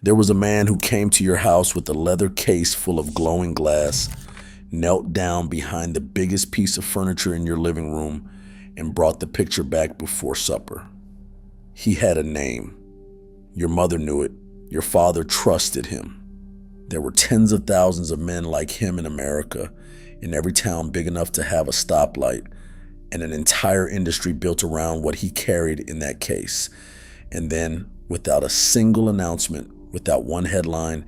There was a man who came to your house with a leather case full of glowing glass, knelt down behind the biggest piece of furniture in your living room, and brought the picture back before supper. He had a name. Your mother knew it. Your father trusted him. There were tens of thousands of men like him in America, in every town big enough to have a stoplight, and an entire industry built around what he carried in that case. And then, without a single announcement, without one headline,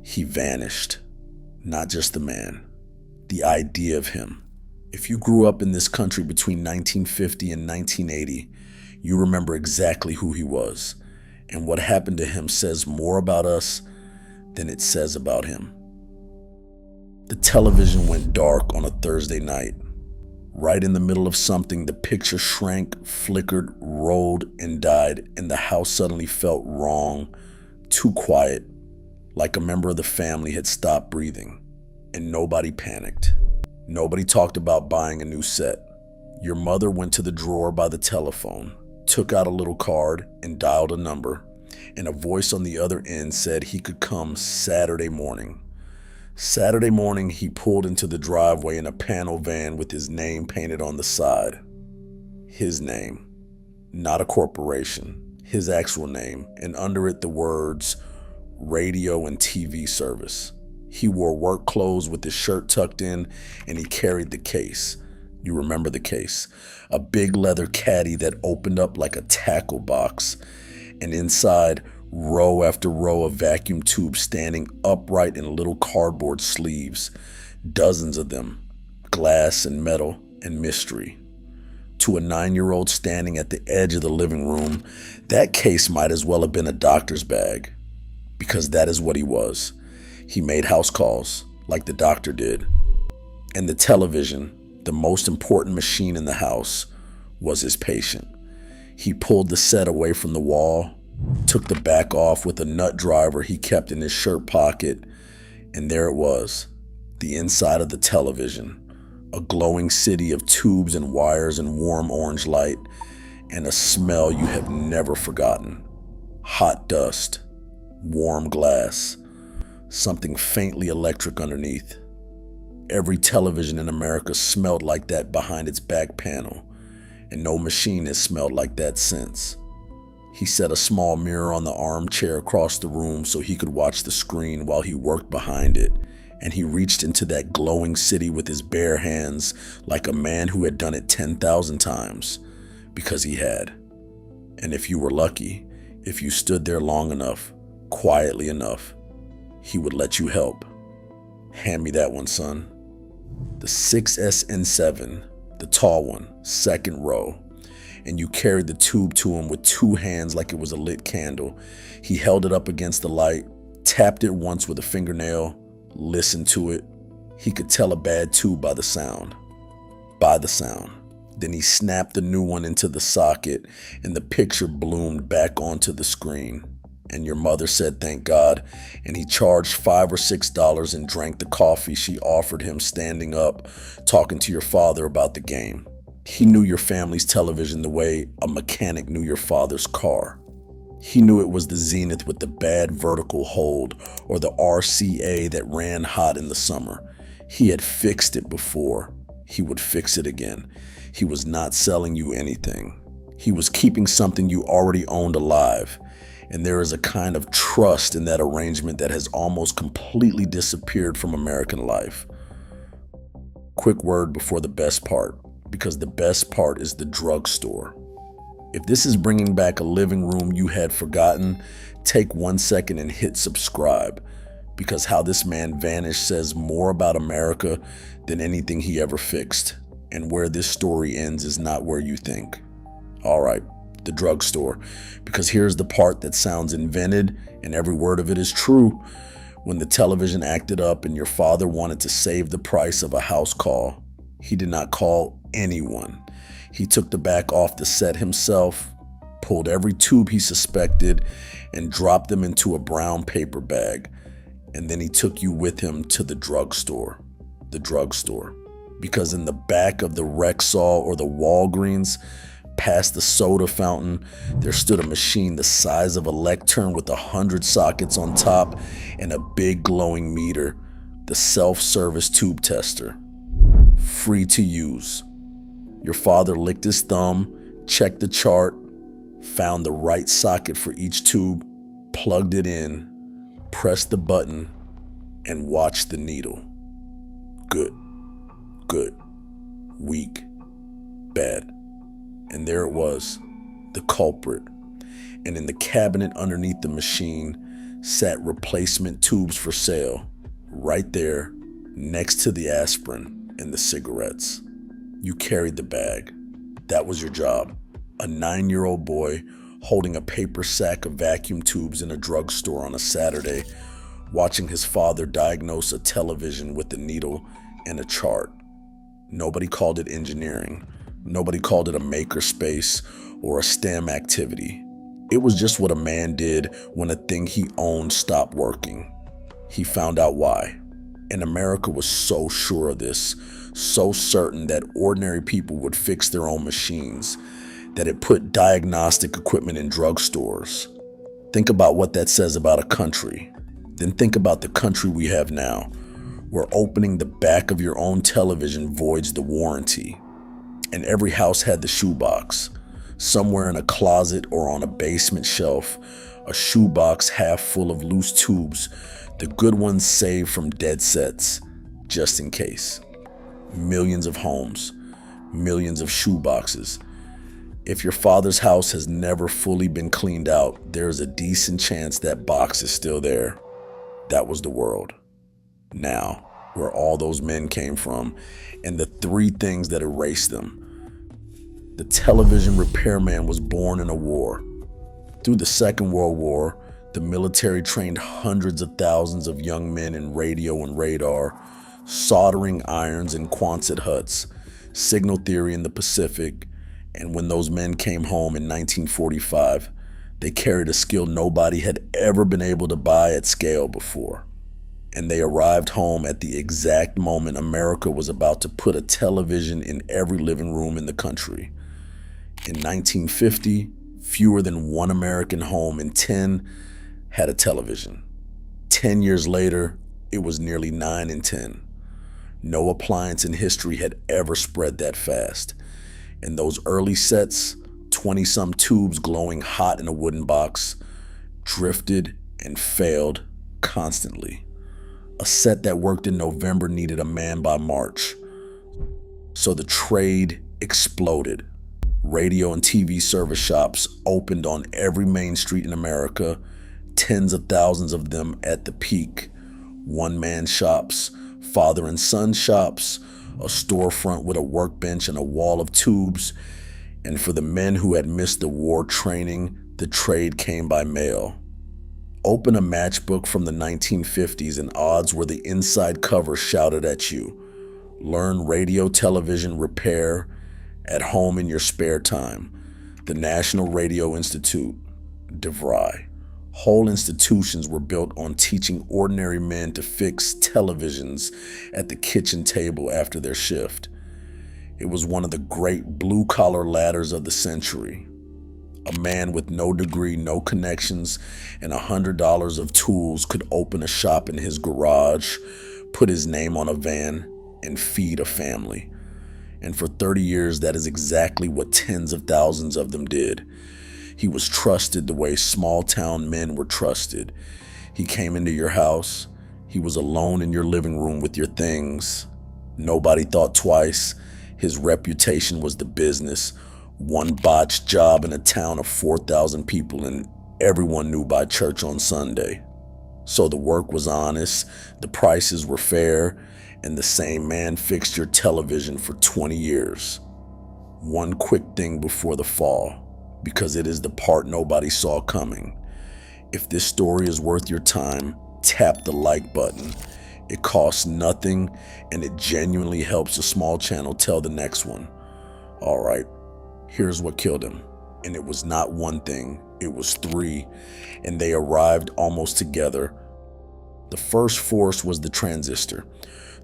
he vanished. Not just the man, the idea of him. If you grew up in this country between 1950 and 1980, you remember exactly who he was. And what happened to him says more about us than it says about him. The television went dark on a Thursday night. Right in the middle of something, the picture shrank, flickered, rolled, and died, and the house suddenly felt wrong, too quiet, like a member of the family had stopped breathing. And nobody panicked. Nobody talked about buying a new set. Your mother went to the drawer by the telephone, took out a little card, and dialed a number, and a voice on the other end said he could come Saturday morning. Saturday morning, he pulled into the driveway in a panel van with his name painted on the side. His name, not a corporation, his actual name, and under it the words, radio and TV service. He wore work clothes with his shirt tucked in, and he carried the case. You remember the case. A big leather caddy that opened up like a tackle box, and inside, row after row of vacuum tubes standing upright in little cardboard sleeves, dozens of them, glass and metal and mystery. To a 9-year-old standing at the edge of the living room, that case might as well have been a doctor's bag, because that is what he was. He made house calls, like the doctor did. And the television, the most important machine in the house, was his patient. He pulled the set away from the wall, took the back off with a nut driver he kept in his shirt pocket, and there it was, the inside of the television, a glowing city of tubes and wires and warm orange light, and a smell you have never forgotten. Hot dust, warm glass, something faintly electric underneath. Every television in America smelled like that behind its back panel, and no machine has smelled like that since. He set a small mirror on the armchair across the room so he could watch the screen while he worked behind it, and he reached into that glowing city with his bare hands like a man who had done it 10,000 times, because he had. And if you were lucky, if you stood there long enough, quietly enough, he would let you help. Hand me that one, son. The 6SN7, the tall one, second row. And you carried the tube to him with 2 hands like it was a lit candle. He held it up against the light, tapped it once with a fingernail, listened to it. He could tell a bad tube by the sound. By the sound. Then he snapped the new one into the socket, and the picture bloomed back onto the screen. And your mother said thank God, and he charged $5 or $6 and drank the coffee she offered him standing up, talking to your father about the game. He knew your family's television the way a mechanic knew your father's car. He knew it was the Zenith with the bad vertical hold, or the RCA that ran hot in the summer. He had fixed it before. He would fix it again. He was not selling you anything. He was keeping something you already owned alive. And there is a kind of trust in that arrangement that has almost completely disappeared from American life. Quick word before the best part, because the best part is the drugstore. If this is bringing back a living room you had forgotten, take 1 second and hit subscribe, because how this man vanished says more about America than anything he ever fixed. And where this story ends is not where you think. All right, the drugstore, because here's the part that sounds invented and every word of it is true. When the television acted up and your father wanted to save the price of a house call, he did not call anyone. He took the back off the set himself, pulled every tube he suspected, and dropped them into a brown paper bag. And then he took you with him to the drugstore. The drugstore. Because in the back of the Rexall or the Walgreens, Past the soda fountain, there stood a machine the size of a lectern with 100 sockets on top and a big glowing meter, the self-service tube tester. Free to use. Your father licked his thumb, checked the chart, found the right socket for each tube, plugged it in, pressed the button, and watched the needle. Good, good, weak, bad. And there it was, the culprit. And in the cabinet underneath the machine sat replacement tubes for sale, right there, next to the aspirin and the cigarettes. You carried the bag. That was your job. A 9-year-old boy holding a paper sack of vacuum tubes in a drugstore on a Saturday, watching his father diagnose a television with a needle and a chart. Nobody called it engineering. Nobody called it a makerspace or a STEM activity. It was just what a man did when a thing he owned stopped working. He found out why. And America was so sure of this, so certain that ordinary people would fix their own machines, that it put diagnostic equipment in drugstores. Think about what that says about a country. Then think about the country we have now, where opening the back of your own television voids the warranty. And every house had the shoebox. Somewhere in a closet or on a basement shelf, a shoebox half full of loose tubes, the good ones saved from dead sets, just in case. Millions of homes, millions of shoeboxes. If your father's house has never fully been cleaned out, there's a decent chance that box is still there. That was the world. Now, where all those men came from, and the 3 things that erased them. The television repairman was born in a war. Through the Second World War, the military trained hundreds of thousands of young men in radio and radar, soldering irons in Quonset huts, signal theory in the Pacific, and when those men came home in 1945, they carried a skill nobody had ever been able to buy at scale before. And they arrived home at the exact moment America was about to put a television in every living room in the country. In 1950, fewer than 1 American home in 10 had a television. 10 years later, it was nearly 9 in 10. No appliance in history had ever spread that fast. And those early sets, 20-some tubes glowing hot in a wooden box, drifted and failed constantly. A set that worked in November needed a man by March. So the trade exploded. Radio and TV service shops opened on every main street in America, tens of thousands of them at the peak. One-man shops, father and son shops, a storefront with a workbench and a wall of tubes. And for the men who had missed the war training, the trade came by mail. Open a matchbook from the 1950s and odds were the inside cover shouted at you. Learn radio, television, repair at home in your spare time. The National Radio Institute, DeVry. Whole institutions were built on teaching ordinary men to fix televisions at the kitchen table after their shift. It was one of the great blue-collar ladders of the century. A man with no degree, no connections, and $100 of tools could open a shop in his garage, put his name on a van, and feed a family. And for 30 years, that is exactly what tens of thousands of them did. He was trusted the way small-town men were trusted. He came into your house. He was alone in your living room with your things. Nobody thought twice. His reputation was the business. One botched job in a town of 4,000 people, and everyone knew by church on Sunday. So the work was honest, the prices were fair, and the same man fixed your television for 20 years. One quick thing before the fall, because it is the part nobody saw coming. If this story is worth your time, tap the like button. It costs nothing, and it genuinely helps a small channel tell the next one. All right, here's what killed him. And it was not one thing, it was 3, and they arrived almost together. The first force was the transistor.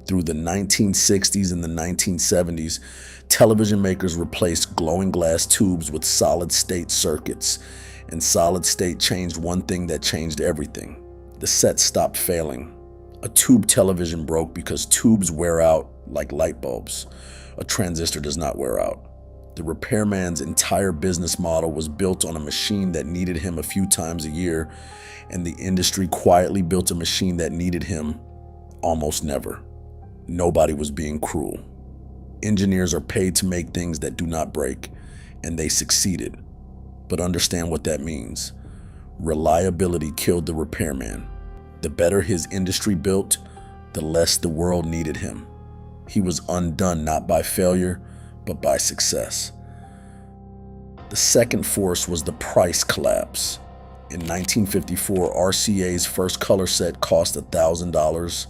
Through the 1960s and the 1970s, television makers replaced glowing glass tubes with solid-state circuits, and solid-state changed one thing that changed everything. The set stopped failing. A tube television broke because tubes wear out like light bulbs. A transistor does not wear out. The repairman's entire business model was built on a machine that needed him a few times a year, and the industry quietly built a machine that needed him almost never. Nobody was being cruel. Engineers are paid to make things that do not break, and they succeeded. But understand what that means. Reliability killed the repairman. The better his industry built, the less the world needed him. He was undone not by failure, but by success. The second force was the price collapse. In 1954, RCA's first color set cost $1,000,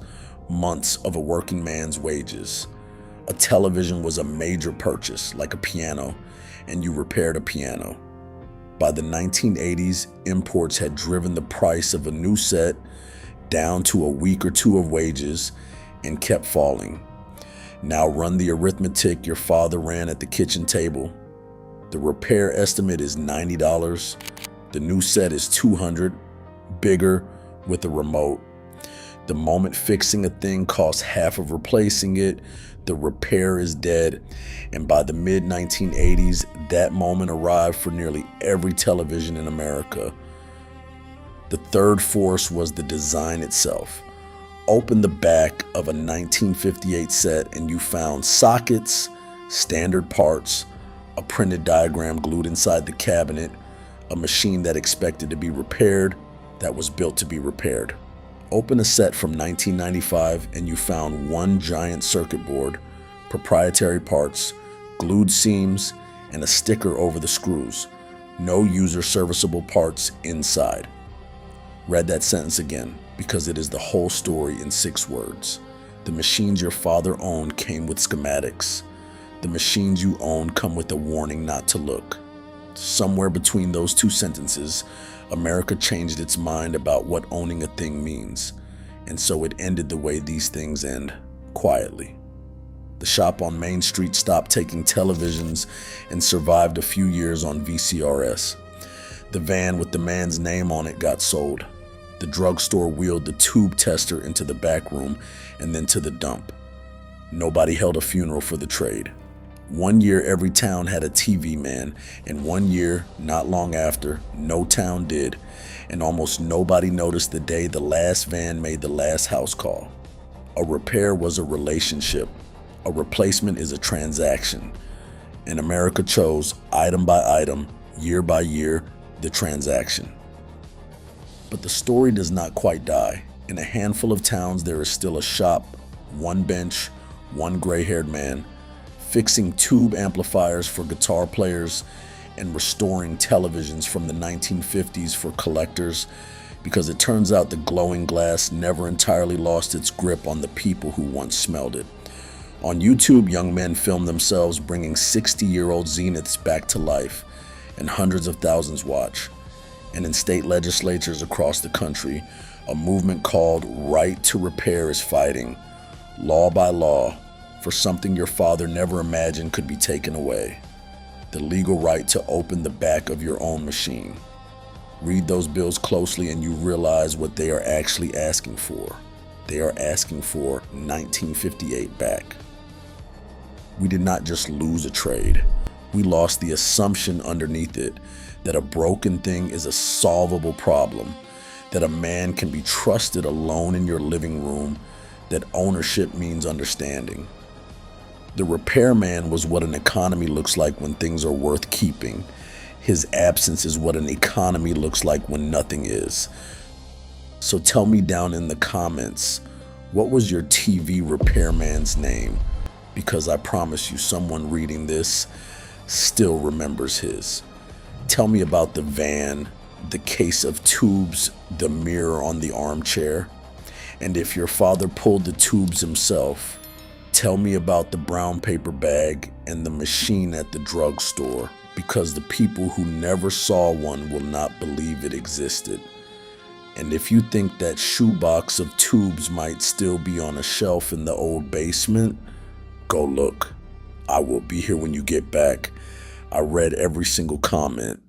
months of a working man's wages. A television was a major purchase, like a piano, and you repaired a piano. By the 1980s, imports had driven the price of a new set down to a week or two of wages and kept falling. Now run the arithmetic your father ran at the kitchen table. The repair estimate is $90. The new set is $200, bigger with a remote. The moment fixing a thing costs half of replacing it, the repair is dead. And by the mid-1980s, that moment arrived for nearly every television in America. The third force was the design itself. Open the back of a 1958 set and you found sockets, standard parts, a printed diagram glued inside the cabinet, a machine that expected to be repaired, that was built to be repaired. Open a set from 1995 and you found one giant circuit board, proprietary parts, glued seams, and a sticker over the screws. No user serviceable parts inside. Read that sentence again, because it is the whole story in 6 words. The machines your father owned came with schematics. The machines you own come with a warning not to look. Somewhere between those 2 sentences, America changed its mind about what owning a thing means, and so it ended the way these things end, quietly. The shop on Main Street stopped taking televisions and survived a few years on VCRS. The van with the man's name on it got sold. The drugstore wheeled the tube tester into the back room and then to the dump. Nobody held a funeral for the trade. One year every town had a TV man, and one year, not long after, no town did, and almost nobody noticed the day the last van made the last house call. A repair was a relationship. A replacement is a transaction. And America chose, item by item, year by year, the transaction. But the story does not quite die. In a handful of towns there is still a shop, one bench, one gray-haired man, fixing tube amplifiers for guitar players and restoring televisions from the 1950s for collectors, because it turns out the glowing glass never entirely lost its grip on the people who once smelled it. On YouTube, young men film themselves bringing 60-year-old zeniths back to life, and hundreds of thousands watch. And in state legislatures across the country, a movement called Right to Repair is fighting, law by law, for something your father never imagined could be taken away: the legal right to open the back of your own machine. Read those bills closely and you realize what they are actually asking for. They are asking for 1958 back. We did not just lose a trade. We lost the assumption underneath it that a broken thing is a solvable problem, that a man can be trusted alone in your living room, that ownership means understanding. The repairman was what an economy looks like when things are worth keeping. His absence is what an economy looks like when nothing is. So tell me down in the comments, what was your TV repairman's name? Because I promise you someone reading this still remembers his. Tell me about the van, the case of tubes, the mirror on the armchair. And if your father pulled the tubes himself, tell me about the brown paper bag and the machine at the drugstore, because the people who never saw one will not believe it existed. And if you think that shoebox of tubes might still be on a shelf in the old basement, go look. I will be here when you get back. I read every single comment.